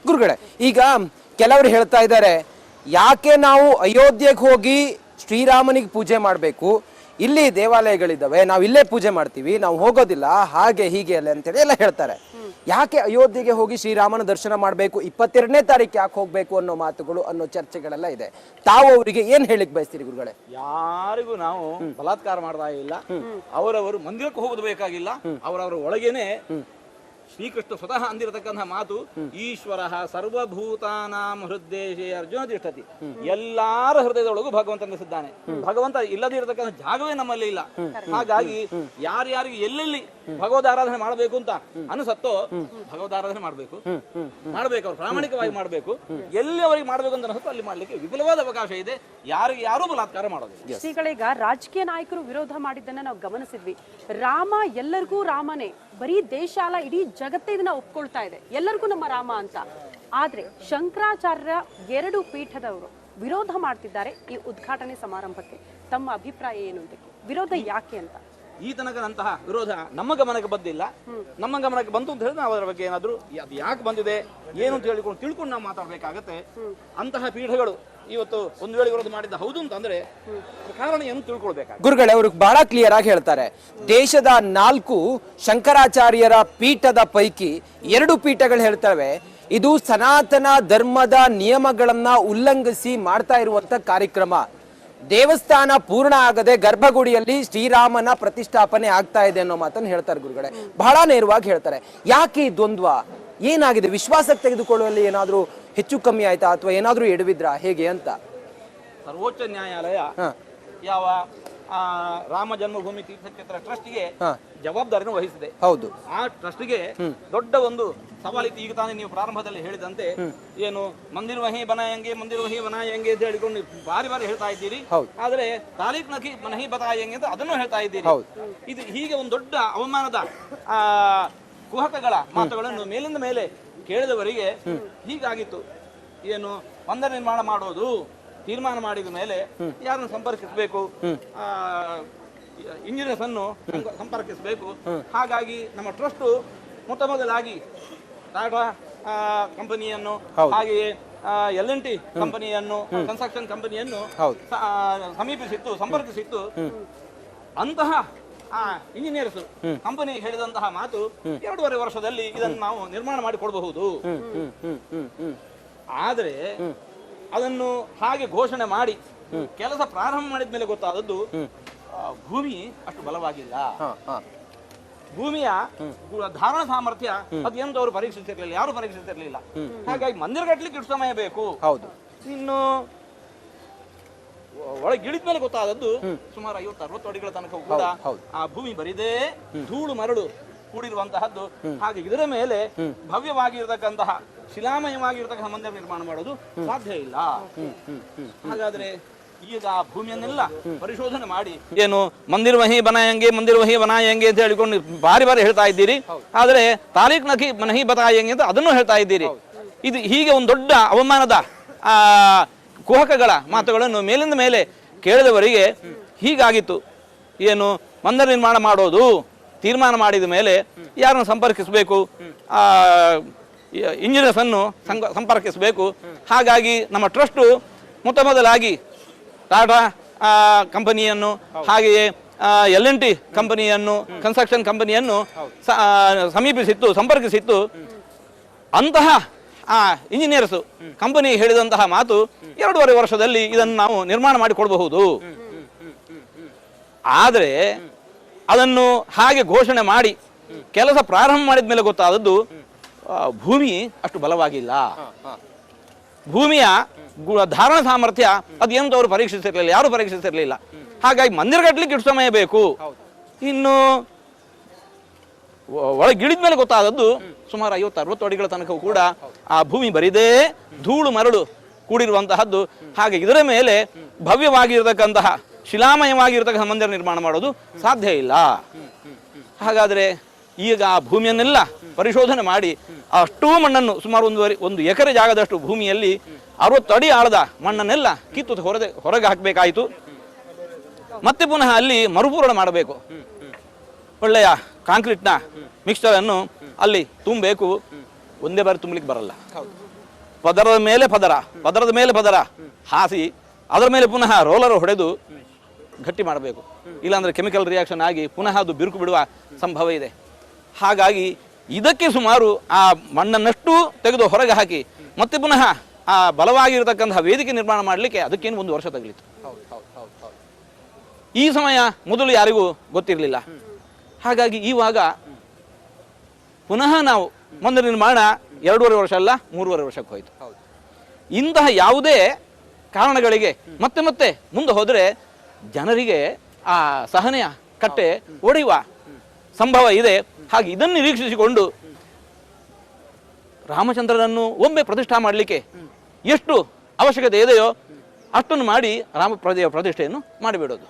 ಗುರುಗಳೇ, ಈಗ ಕೆಲವರು ಹೇಳ್ತಾ ಇದ್ದಾರೆ, ಯಾಕೆ ನಾವು ಅಯೋಧ್ಯೆಗೆ ಹೋಗಿ ಶ್ರೀರಾಮನಿಗೆ ಪೂಜೆ ಮಾಡಬೇಕು, ಇಲ್ಲಿ ದೇವಾಲಯಗಳಿದ್ದಾವೆ, ನಾವು ಇಲ್ಲೇ ಪೂಜೆ ಮಾಡ್ತೀವಿ, ನಾವು ಹೋಗೋದಿಲ್ಲ, ಹಾಗೆ ಹೀಗೆ ಅಲ್ಲ ಅಂತೇಳಿ ಎಲ್ಲ ಹೇಳ್ತಾರೆ. ಯಾಕೆ ಅಯೋಧ್ಯೆಗೆ ಹೋಗಿ ಶ್ರೀರಾಮನ ದರ್ಶನ ಮಾಡಬೇಕು, 22ನೇ ತಾರೀಕು ಯಾಕೆ ಹೋಗ್ಬೇಕು ಅನ್ನೋ ಮಾತುಗಳು, ಅನ್ನೋ ಚರ್ಚೆಗಳೆಲ್ಲ ಇದೆ. ತಾವು ಅವರಿಗೆ ಏನ್ ಹೇಳಿಕ್ ಬಯಸ್ತೀರಿ ಗುರುಗಳೇ? ಯಾರಿಗೂ ನಾವು ಬಲಾತ್ಕಾರ ಮಾಡ್ತಾ ಇಲ್ಲ. ಅವರವರು ಮಂದಿರಕ್ಕೆ ಹೋಗೋದು ಬೇಕಾಗಿಲ್ಲ. ಅವರವರ ಒಳಗೇನೆ ಶ್ರೀಕೃಷ್ಣ ಸ್ವತಃ ಅಂದಿರತಕ್ಕಂತಹ ಮಾತು, ಈಶ್ವರ ಸರ್ವಭೂತಾನಾಂ ಹೃದಯೇ ಅರ್ಜುನ ತಿಷ್ಠತಿ. ಎಲ್ಲಾರ ಹೃದಯದೊಳಗೂ ಭಗವಂತ ನೆಲೆಸಿದ್ದಾನೆ. ಭಗವಂತ ಇಲ್ಲದೇ ಇರತಕ್ಕಂಥ ಜಾಗವೇ ನಮ್ಮಲ್ಲಿ ಇಲ್ಲ. ಹಾಗಾಗಿ ಯಾರ್ಯಾರಿಗೆ ಎಲ್ಲೆಲ್ಲಿ ಭಗವದ್ ಆರಾಧನೆ ಮಾಡಬೇಕು ಅಂತ ಅನಿಸತ್ತೋ ಭಗವದ್ ಆರಾಧನೆ ಮಾಡಬೇಕು. ಅವ್ರು ಪ್ರಾಮಾಣಿಕವಾಗಿ ಮಾಡಬೇಕು. ಎಲ್ಲಿ ಅವರಿಗೆ ಮಾಡಬೇಕು ಅಂತ ಅನಿಸುತ್ತೋ ಅಲ್ಲಿ ಮಾಡ್ಲಿಕ್ಕೆ ವಿಪುಲವಾದ ಅವಕಾಶ ಇದೆ. ಯಾರಿಗೆ ಯಾರೂ ಬಲಾತ್ಕಾರ ಮಾಡೋದು. ಶ್ರೀಗಳೀಗ ರಾಜಕೀಯ ನಾಯಕರು ವಿರೋಧ ಮಾಡಿದ್ದನ್ನ ನಾವು ಗಮನಿಸಿದ್ವಿ. ರಾಮ ಎಲ್ಲರಿಗೂ ರಾಮನೇ, ಬರೀ ದೇಶ ಅಲ್ಲ ಇಡೀ ಜಗತ್ತೇ ಇದನ್ನ ಒಪ್ಕೊಳ್ತಾ ಇದೆ, ಎಲ್ಲರಿಗೂ ನಮ್ಮ ರಾಮ ಅಂತ. ಆದ್ರೆ ಶಂಕರಾಚಾರ್ಯ 2 ಪೀಠದವರು ವಿರೋಧ ಮಾಡ್ತಿದ್ದಾರೆ ಈ ಉದ್ಘಾಟನೆ ಸಮಾರಂಭಕ್ಕೆ. ತಮ್ಮ ಅಭಿಪ್ರಾಯ ಏನು ಅಂತ, ವಿರೋಧ ಯಾಕೆ ಅಂತ? ಈ ತನಕದಂತಹ ವಿರೋಧ ನಮ್ಮ ಗಮನಕ್ಕೆ ಬಂದಿಲ್ಲ. ನಮ್ಮ ಗಮನಕ್ಕೆ ಬಂತು ಅಂತ ಹೇಳಿ ನಾವು ಅದರ ಬಗ್ಗೆ ಏನಾದ್ರು ಅದು ಯಾಕೆ ಬಂದಿದೆ ಏನು ಅಂತ ತಿಳ್ಕೊಂಡು ನಾವು ಮಾತಾಡ್ಬೇಕಾಗತ್ತೆ. ಅಂತಹ ಪೀಠಗಳು ಇವತ್ತು ಒಂದು ವೇಳೆ ವಿರೋಧ ಮಾಡಿದ್ದ ಹೌದು ಅಂತಂದ್ರೆ ಕಾರಣ ಏನು ತಿಳ್ಕೊಳ್ಬೇಕಾಗುತ್ತೆ. ಗುರುಗಳೇ, ಅವರು ಬಹಳ ಕ್ಲಿಯರ್ ಆಗಿ ಹೇಳ್ತಾರೆ, ದೇಶದ 4 ಶಂಕರಾಚಾರ್ಯರ ಪೀಠದ ಪೈಕಿ 2 ಪೀಠಗಳು ಹೇಳ್ತವೆ ಇದು ಸನಾತನ ಧರ್ಮದ ನಿಯಮಗಳನ್ನ ಉಲ್ಲಂಘಿಸಿ ಮಾಡ್ತಾ ಇರುವಂತ ಕಾರ್ಯಕ್ರಮ. ದೇವಸ್ಥಾನ ಪೂರ್ಣ ಆಗದೆ ಗರ್ಭಗುಡಿಯಲ್ಲಿ ಶ್ರೀರಾಮನ ಪ್ರತಿಷ್ಠಾಪನೆ ಆಗ್ತಾ ಇದೆ ಅನ್ನೋ ಮಾತನ್ನು ಹೇಳ್ತಾರೆ ಗುರುಗಳೇ. ಬಹಳ ನೇರವಾಗಿ ಹೇಳ್ತಾರೆ. ಯಾಕೆ ಈ ದ್ವಂದ್ವ ಏನಾಗಿದೆ? ವಿಶ್ವಾಸಕ್ಕೆ ತೆಗೆದುಕೊಳ್ಳುವಲ್ಲಿ ಏನಾದ್ರೂ ಹೆಚ್ಚು ಕಮ್ಮಿ ಆಯ್ತಾ, ಅಥವಾ ಏನಾದ್ರೂ ಎಡವಿದ್ರ ಹೇಗೆ ಅಂತ? ಸರ್ವೋಚ್ಚ ನ್ಯಾಯಾಲಯ ಯಾವ ರಾಮ ಜನ್ಮಭೂಮಿ ತೀರ್ಥಕ್ಷೇತ್ರ ಟ್ರಸ್ಟ್ಗೆ ಜವಾಬ್ದಾರಿನ ವಹಿಸಿದೆ. ಹೌದು. ಆ ಟ್ರಸ್ಟ್ಗೆ ದೊಡ್ಡ ಒಂದು ಸವಾಲಿತ್ತು. ಈಗ ತಾನೇ ನೀವು ಪ್ರಾರಂಭದಲ್ಲಿ ಹೇಳಿದಂತೆ ಏನು ಮಂದಿರ ವಹಿ ಬನಾಯಂಗೆ ಅಂತ ಹೇಳಿಕೊಂಡು ಬಾರಿ ಹೇಳ್ತಾ ಇದ್ದೀರಿ. ಆದ್ರೆ ತಾಲೀಕ್ ನಖಿ ಮನಹಿ ಬತಾಯಂಗೆ ಅಂತ ಅದನ್ನು ಹೇಳ್ತಾ ಇದ್ದೀರಿ. ಇದು ಹೀಗೆ ಒಂದು ದೊಡ್ಡ ಅವಮಾನದ ಕುಹಕಗಳ ಮಾತುಗಳನ್ನು ಮೇಲಿಂದ ಮೇಲೆ ಕೇಳಿದವರಿಗೆ ಹೀಗಾಗಿತ್ತು. ಏನು ಮಂದಿರ ನಿರ್ಮಾಣ ಮಾಡೋದು ತೀರ್ಮಾನ ಮಾಡಿದ ಮೇಲೆ ಯಾರನ್ನು ಸಂಪರ್ಕಿಸಬೇಕು, ಇಂಜಿನಿಯರ್ಸ್ ಅನ್ನು ಸಂಪರ್ಕಿಸಬೇಕು. ಹಾಗಾಗಿ ನಮ್ಮ ಟ್ರಸ್ಟ್ ಮೊದಲಾಗಿ ಟಾಟಾ ಕಂಪನಿಯನ್ನು, ಹಾಗೆಯೇ L&T ಕಂಪನಿಯನ್ನು, ಕನ್ಸ್ಟ್ರಕ್ಷನ್ ಕಂಪನಿಯನ್ನು ಸಂಪರ್ಕಿಸಿತ್ತು. ಅಂತಹ ಇಂಜಿನಿಯರ್ಸ್ ಕಂಪನಿ ಹೇಳಿದಂತಹ ಮಾತು 2.5 ವರ್ಷದಲ್ಲಿ ಇದನ್ನು ನಾವು ನಿರ್ಮಾಣ ಮಾಡಿಕೊಡಬಹುದು. ಆದ್ರೆ ಅದನ್ನು ಹಾಗೆ ಘೋಷಣೆ ಮಾಡಿ ಕೆಲಸ ಪ್ರಾರಂಭ ಮಾಡಿದ ಮೇಲೆ ಗೊತ್ತಾದದ್ದು ಭೂಮಿ ಅಷ್ಟು ಬಲವಾಗಿಲ್ಲ. ಭೂಮಿಯ ಧಾರಣ ಸಾಮರ್ಥ್ಯ ಅದೇನು ಅವರು ಪರೀಕ್ಷಿಸಿರ್ಲಿಲ್ಲ, ಯಾರು ಪರೀಕ್ಷಿಸಿರ್ಲಿಲ್ಲ. ಹಾಗಾಗಿ ಮಂದಿರ ಕಟ್ಟಲಿಕ್ಕೆ ಇಷ್ಟು ಸಮಯ ಬೇಕು. ಇನ್ನು ಒಳಗಿಳಿದ ಮೇಲೆ ಗೊತ್ತಾದದ್ದು ಸುಮಾರು 50-60 ಅಡಿಗಳ ತನಕ ಕೂಡ ಆ ಭೂಮಿ ಬರಿದೇ ಧೂಳು ಮರಳು ಕೂಡಿರುವಂತಹದ್ದು. ಹಾಗೆ ಇದರ ಮೇಲೆ ಭವ್ಯವಾಗಿರತಕ್ಕಂತಹ ಶಿಲಾಮಯವಾಗಿರತಕ್ಕಂತಹ ಮಂದಿರ ನಿರ್ಮಾಣ ಮಾಡೋದು ಸಾಧ್ಯ ಇಲ್ಲ. ಹಾಗಾದ್ರೆ ಈಗ ಆ ಭೂಮಿಯನ್ನೆಲ್ಲ ಪರಿಶೋಧನೆ ಮಾಡಿ ಏನು ಮಂದಿರ ವಹಿ ಬನಾಯಂಗೆ ಅಂತ ಹೇಳಿಕೊಂಡು ಬಾರಿ ಹೇಳ್ತಾ ಇದ್ದೀರಿ. ಆದ್ರೆ ತಾಲೀಕ್ ನಖಿ ಮನಹಿ ಬತಾಯಂಗೆ ಅಂತ ಅದನ್ನು ಹೇಳ್ತಾ ಇದ್ದೀರಿ. ಇದು ಹೀಗೆ ಒಂದು ದೊಡ್ಡ ಅವಮಾನದ ಕುಹಕಗಳ ಮಾತುಗಳನ್ನು ಮೇಲಿಂದ ಮೇಲೆ ಕೇಳಿದವರಿಗೆ ಹೀಗಾಗಿತ್ತು. ಏನು ಮಂದಿರ ನಿರ್ಮಾಣ ಮಾಡೋದು ತೀರ್ಮಾನ ಮಾಡಿದ ಮೇಲೆ ಯಾರನ್ನು ಸಂಪರ್ಕಿಸಬೇಕು, ಇಂಜಿನಿಯರ್ಸ್ ಅನ್ನು ಸಂಪರ್ಕಿಸಬೇಕು. ಹಾಗಾಗಿ ನಮ್ಮ ಟ್ರಸ್ಟ್ ಮೊದಲಾಗಿ ಟಾಟಾ ಕಂಪನಿಯನ್ನು, ಹಾಗೆಯೇ L&T ಕಂಪನಿಯನ್ನು, ಕನ್ಸ್ಟ್ರಕ್ಷನ್ ಕಂಪನಿಯನ್ನು ಸಂಪರ್ಕಿಸಿತ್ತು. ಅಂತಹ ಇಂಜಿನಿಯರ್ಸ್ ಕಂಪನಿ ಹೇಳಿದಂತಹ ಮಾತು 2.5 ವರ್ಷದಲ್ಲಿ ಇದನ್ನು ನಾವು ನಿರ್ಮಾಣ ಮಾಡಿಕೊಡಬಹುದು. ಆದರೆ ಅದನ್ನು ಹಾಗೆ ಘೋಷಣೆ ಮಾಡಿ ಕೆಲಸ ಪ್ರಾರಂಭ ಮಾಡಿದ ಮೇಲೆ ಗೊತ್ತಾದದ್ದು ಭೂಮಿ ಅಷ್ಟು ಬಲವಾಗಿಲ್ಲ. ಭೂಮಿಯ ಧಾರಣ ಸಾಮರ್ಥ್ಯ ಅದೇನು ಅವರು ಪರೀಕ್ಷಿಸಿರ್ಲಿಲ್ಲ, ಯಾರು ಪರೀಕ್ಷಿಸಿರ್ಲಿಲ್ಲ. ಹಾಗಾಗಿ ಮಂದಿರ ಕಟ್ಟಲಿಕ್ಕೆ ಇಷ್ಟು ಸಮಯ ಬೇಕು. ಇನ್ನು ಒಳಗಿಳಿದ ಮೇಲೆ ಗೊತ್ತಾದದ್ದು ಸುಮಾರು 50-60 ಅಡಿಗಳ ತನಕ ಕೂಡ ಆ ಭೂಮಿ ಬರಿದೇ ಧೂಳು ಮರಳು ಕೂಡಿರುವಂತಹದ್ದು. ಹಾಗೆ ಇದರ ಮೇಲೆ ಭವ್ಯವಾಗಿರತಕ್ಕಂತಹ ಶಿಲಾಮಯವಾಗಿರತಕ್ಕಂತಹ ಮಂದಿರ ನಿರ್ಮಾಣ ಮಾಡೋದು ಸಾಧ್ಯ ಇಲ್ಲ. ಹಾಗಾದ್ರೆ ಈಗ ಆ ಭೂಮಿಯನ್ನೆಲ್ಲ ಪರಿಶೋಧನೆ ಮಾಡಿ ಅಷ್ಟೂ ಮಣ್ಣನ್ನು ಸುಮಾರು 1 ಎಕರೆ ಜಾಗದಷ್ಟು ಭೂಮಿಯಲ್ಲಿ 60 ಅಡಿ ಆಳದ ಮಣ್ಣನ್ನೆಲ್ಲ ಕಿತ್ತು ಹೊರಗೆ ಹಾಕಬೇಕಾಯಿತು. ಮತ್ತೆ ಪುನಃ ಅಲ್ಲಿ ಮರುಪೂರಣ ಮಾಡಬೇಕು. ಒಳ್ಳೆಯ ಕಾಂಕ್ರೀಟ್ನ ಮಿಕ್ಸ್ಚರ್ ಅನ್ನು ಅಲ್ಲಿ ತುಂಬಬೇಕು. ಒಂದೇ ಬಾರಿ ತುಂಬಲಿಕ್ಕೆ ಬರಲ್ಲ. ಪದರದ ಮೇಲೆ ಪದರ, ಪದರದ ಮೇಲೆ ಪದರ ಹಾಸಿ ಅದರ ಮೇಲೆ ಪುನಃ ರೋಲರ್ ಹೊಡೆದು ಗಟ್ಟಿ ಮಾಡಬೇಕು. ಇಲ್ಲಾಂದರೆ ಕೆಮಿಕಲ್ ರಿಯಾಕ್ಷನ್ ಆಗಿ ಪುನಃ ಅದು ಬಿರುಕು ಬಿಡುವ ಸಂಭವ ಇದೆ. ಹಾಗಾಗಿ ಇದಕ್ಕೆ ಸುಮಾರು ಆ ಮಣ್ಣನ್ನಷ್ಟು ತೆಗೆದು ಹೊರಗೆ ಹಾಕಿ ಮತ್ತೆ ಪುನಃ ಆ ಬಲವಾಗಿರತಕ್ಕಂತಹ ವೇದಿಕೆ ನಿರ್ಮಾಣ ಮಾಡಲಿಕ್ಕೆ ಅದಕ್ಕೇನು 1 ವರ್ಷ ತಗಲಿತ್ತು. ಈ ಸಮಯ ಮೊದಲು ಯಾರಿಗೂ ಗೊತ್ತಿರಲಿಲ್ಲ. ಹಾಗಾಗಿ ಇವಾಗ ಪುನಃ ನಾವು ಮಂದಿರ ನಿರ್ಮಾಣ 2.5 ವರ್ಷ ಅಲ್ಲ 3.5 ವರ್ಷಕ್ಕೆ ಹೋಯಿತು. ಇಂತಹ ಯಾವುದೇ ಕಾರಣಗಳಿಗೆ ಮತ್ತೆ ಮತ್ತೆ ಮುಂದೆ ಹೋದರೆ ಜನರಿಗೆ ಆ ಸಹನೆಯ ಕಟ್ಟೆ ಒಡೆಯುವ ಸಂಭವ ಇದೆ. ಹಾಗೆ ಇದನ್ನು ನಿರೀಕ್ಷಿಸಿಕೊಂಡು ರಾಮಚಂದ್ರನನ್ನು ಒಮ್ಮೆ ಪ್ರತಿಷ್ಠಾ ಮಾಡಲಿಕ್ಕೆ ಎಷ್ಟು ಅವಶ್ಯಕತೆ ಇದೆಯೋ ಅಷ್ಟನ್ನು ಮಾಡಿ ರಾಮ ಪ್ರತಿಷ್ಠೆಯನ್ನು ಮಾಡಿಬಿಡೋದು.